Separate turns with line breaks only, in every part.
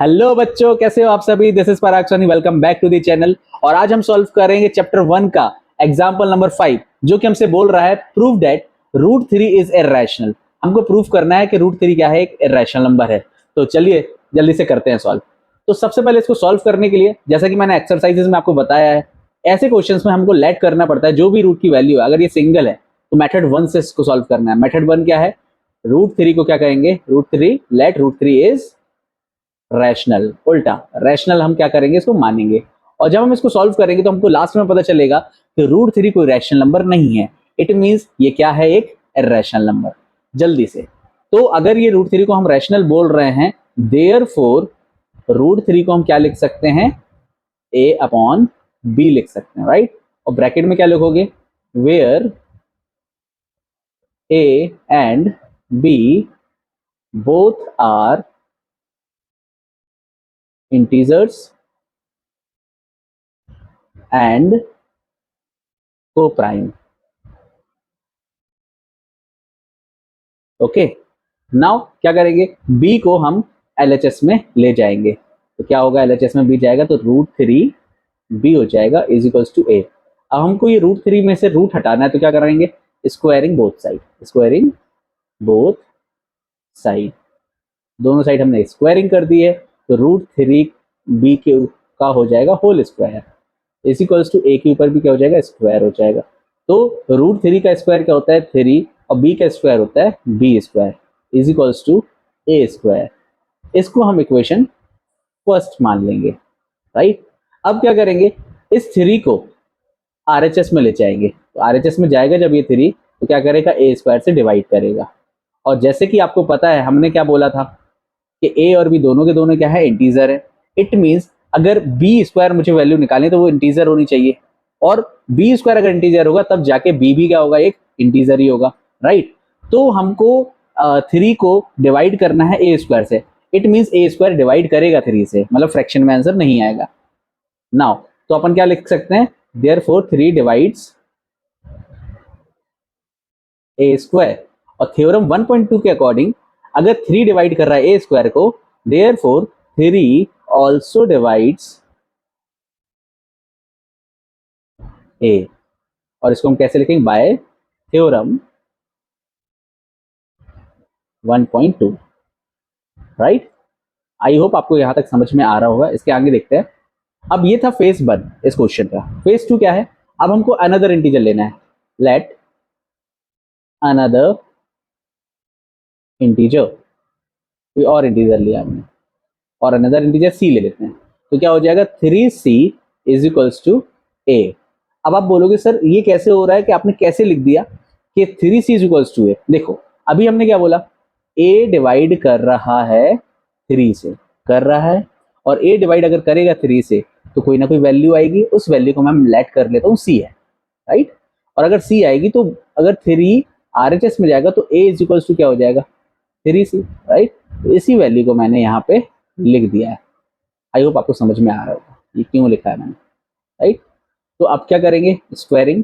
Hello बच्चों, कैसे हो आप सभी। This is Parag Soni, welcome back to the channel. और आज हम सॉल्व करेंगे चैप्टर 1 का एग्जांपल नंबर 5, जो कि हमसे बोल रहा है prove that root 3 is irrational. हमको प्रूव करना है कि रूट 3 क्या है, एक इर्रेशनल नंबर है। तो चलिए जल्दी से करते हैं सॉल्व। तो सबसे पहले इसको सॉल्व करने के लिए, जैसा कि मैंने एक्सरसाइजेस में आपको बताया है, ऐसे क्वेश्चंस में हमको लेट करना पड़ता है जो भी रूट की वैल्यू है। अगर ये सिंगल है तो मेथड 1 से इसको सॉल्व करना है। मेथड 1 क्या है, रूट 3 को क्या कहेंगे, root 3, let root 3 is rational. उल्टा रैशनल हम क्या करेंगे, इसको मानेंगे। और जब हम इसको सॉल्व करेंगे तो हमको लास्ट में पता चलेगा कि रूट 3 कोई रैशनल नंबर नहीं है। इट मींस ये क्या है, एक इर्रेशनल नंबर। जल्दी से, तो अगर ये रूट 3 को हम रैशनल बोल रहे हैं, देयरफॉर रूट 3 को हम क्या लिख सकते हैं, a अपॉन b लिख सकते हैं, राइट। और ब्रैकेट में क्या लिखोगे, where a and b both are integers and co-prime। Okay, now क्या करेंगे, b को हम LHS में ले जाएंगे। तो क्या होगा, LHS में b जाएगा तो रूट 3 b हो जाएगा इज इक्वल्स टू a। अब हमको ये रूट 3 में से रूट हटाना है, तो क्या करेंगे, squaring both side, squaring both side. दोनों साइड हमने स्क्वायरिंग कर दी है, तो रूट 3 b के का हो जाएगा whole square is equals to a के ऊपर भी क्या हो जाएगा, स्क्वायर हो जाएगा। तो रूट 3 का स्क्वायर क्या होता है, 3, और b का स्क्वायर होता है b square is equals to a square. इसको हम इक्वेशन फर्स्ट मान लेंगे, राइट। अब क्या करेंगे, इस 3 को RHS में ले जाएंगे। तो RHS में जाएगा जब ये 3, तो क्या करेगा, a स्क्वायर से डिवाइड करेगा। और जैसे कि आपको पता है, हमने क्या बोला था कि a और b दोनों के दोनों क्या है, इंटीजर है। इट मींस अगर b स्क्वायर मुझे वैल्यू निकालनी तो वो इंटीजर होनी चाहिए, और b स्क्वायर अगर इंटीजर होगा तब जाके b भी क्या होगा, एक इंटीजर ही होगा, राइट। तो हमको 3 को डिवाइड करना है a स्क्वायर से। It means a square divide करेगा 3 से, मतलब फ्रैक्शन में आंसर नहीं आएगा। नाउ तो अपन क्या लिख सकते हैं, देयरफॉर 3 डिवाइड्स a स्क्वायर। और थ्योरम 1.2 के अकॉर्डिंग अगर 3 डिवाइड कर रहा है a स्क्वायर को, देयरफॉर 3 also divides a। और इसको हम कैसे लिखेंगे, bye theorem 1.2, right. I hope आपको यहां तक समझ में आ रहा होगा। इसके आगे देखते हैं। अब ये था फेज 1 इस क्वेश्चन का। फेज 2 क्या है, अब हमको अनदर इंटीजर लेना है। लेट अनदर इंटीजर, कोई और इंटीजर लिया हमने, और अनदर इंटीजर c ले लेते हैं। तो क्या हो जाएगा, 3c is equals to a। अब आप बोलोगे सर ये कैसे हो रहा है, कि आपने कैसे लिख दिया कि 3c is equals to a। देखो अभी हमने क्या बोला, a डिवाइड कर रहा है 3 से, कर रहा है, और a डिवाइड अगर करेगा 3 से तो कोई ना कोई वैल्यू आएगी, उस वैल्यू को मैं लेट कर लेता हूँ c है, राइट। और अगर c आएगी तो अगर 3 RHS में जाएगा तो a इज इक्वल्स टू क्या हो जाएगा, 3c, राइट। तो इसी वैल्यू को मैंने यहाँ पे लिख दिया है। आई होप आपको समझ में आ रहा होगा ये क्यों लिखा है मैंने, राइट। तो अब क्या करेंगे, स्क्वायरिंग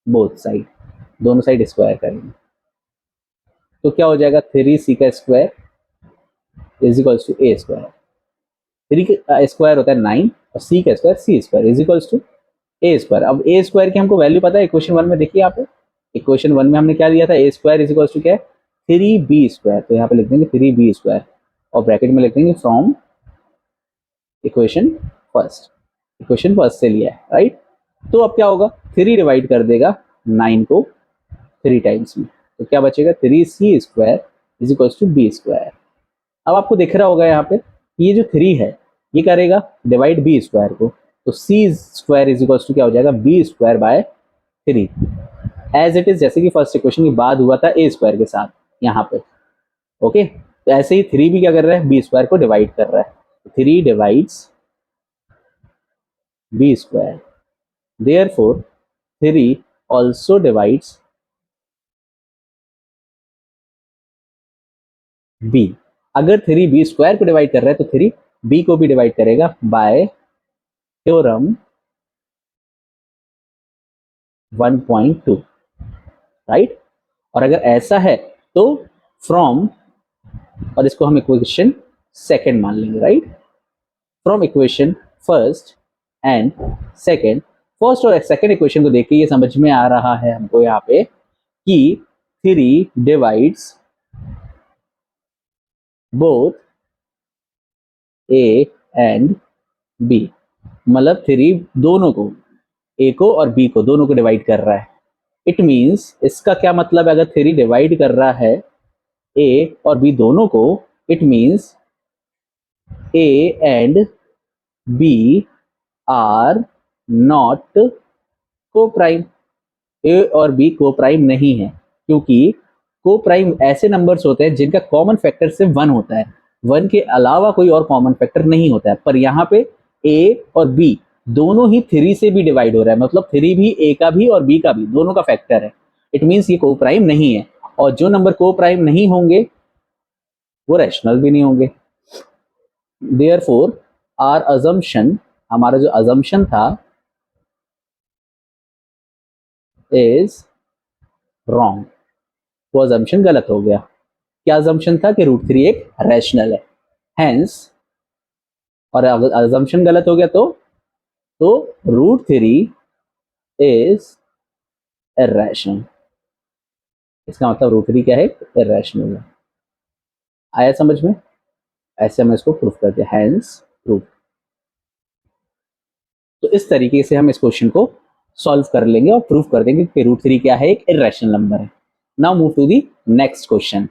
बोथ साइड, दोनों साइड स्क्वायर करेंगे। तो क्या हो जाएगा, 3c का square is equals to a square. 3 का स्क्वायर होता है 9, और c का square c square is equals to a square. अब a स्क्वायर की हमको वैल्यू पता है इक्वेशन 1 में। देखिए यहाँ पे इक्वेशन 1 में हमने क्या दिया था, a square is equals to क्या है, 3b स्क्वायर। तो यहाँ पे लिख देंगे 3b स्क्वायर, और ब्रैकेट में लिख देंगे from equation first. Equation first से लिया है, राइट। तो अब क्या होगा, 3 डिवाइड कर देगा 9 को 3 टाइम्स में, तो क्या बचेगा, 3c square is equal to b square. अब आपको दिख रहा होगा यहाँ पे ये जो 3 है ये करेगा डिवाइड b स्क्वायर को, तो c square is equal to क्या हो जाएगा, b square by 3, as it is जैसे कि फर्स्ट इक्वेशन के बाद हुआ था a स्क्वायर के साथ यहाँ पे। ओके, तो ऐसे ही 3 भी क्या कर रहा है, b स्क्वायर को डिवाइड कर रहा है। 3 divides b square, therefore 3 also divides b। अगर 3 b स्क्वायर को डिवाइड कर रहा है तो 3 b को भी डिवाइड करेगा बाय थ्योरम 1.2, राइट। और अगर ऐसा है तो फ्रॉम, और इसको हम इक्वेशन सेकेंड मान लेंगे, right. From equation first and second, first और सेकेंड इक्वेशन को देख के ये समझ में आ रहा है हमको यहाँ पे कि 3 divides both a and b, मतलब 3 दोनों को, ए को और बी को, दोनों को डिवाइड कर रहा है। इट मीन्स इसका क्या मतलब है, अगर 3 डिवाइड कर रहा है ए और बी दोनों को, it means a and b are not coprime. A और बी को प्राइम नहीं है, क्योंकि को प्राइम ऐसे नंबर्स होते हैं जिनका कॉमन फैक्टर सिर्फ 1 होता है, 1 के अलावा कोई और कॉमन फैक्टर नहीं होता है। पर यहाँ पे ए और बी दोनों ही 3 से भी डिवाइड हो रहा है, मतलब 3 भी ए का भी और बी का भी, दोनों का फैक्टर है। इट मीन्स ये को प्राइम नहीं है, और जो नंबर को प्राइम नहीं होंगे वो रैशनल भी नहीं होंगे। देयरफॉर आवर अजम्पशन, हमारा जो अजम्पशन था, इज रॉन्ग। वो अजम्पशन गलत हो गया। क्या अजम्पशन था कि √3 एक रैशनल है, हेंस, और अजम्पशन गलत हो गया तो √3 इज इर्रेशनल। इसका मतलब √3 क्या है, इर्रेशनल है। आया समझ में? ऐसे हम इसको प्रूफ करते हैं, हेंस प्रूफ। तो इस तरीके से हम इस क्वेश्चन को सॉल्व कर लेंगे और प्रूफ कर देंगे कि √3 क्या है, एक इर्रेशनल नंबर है। Now move to the next question.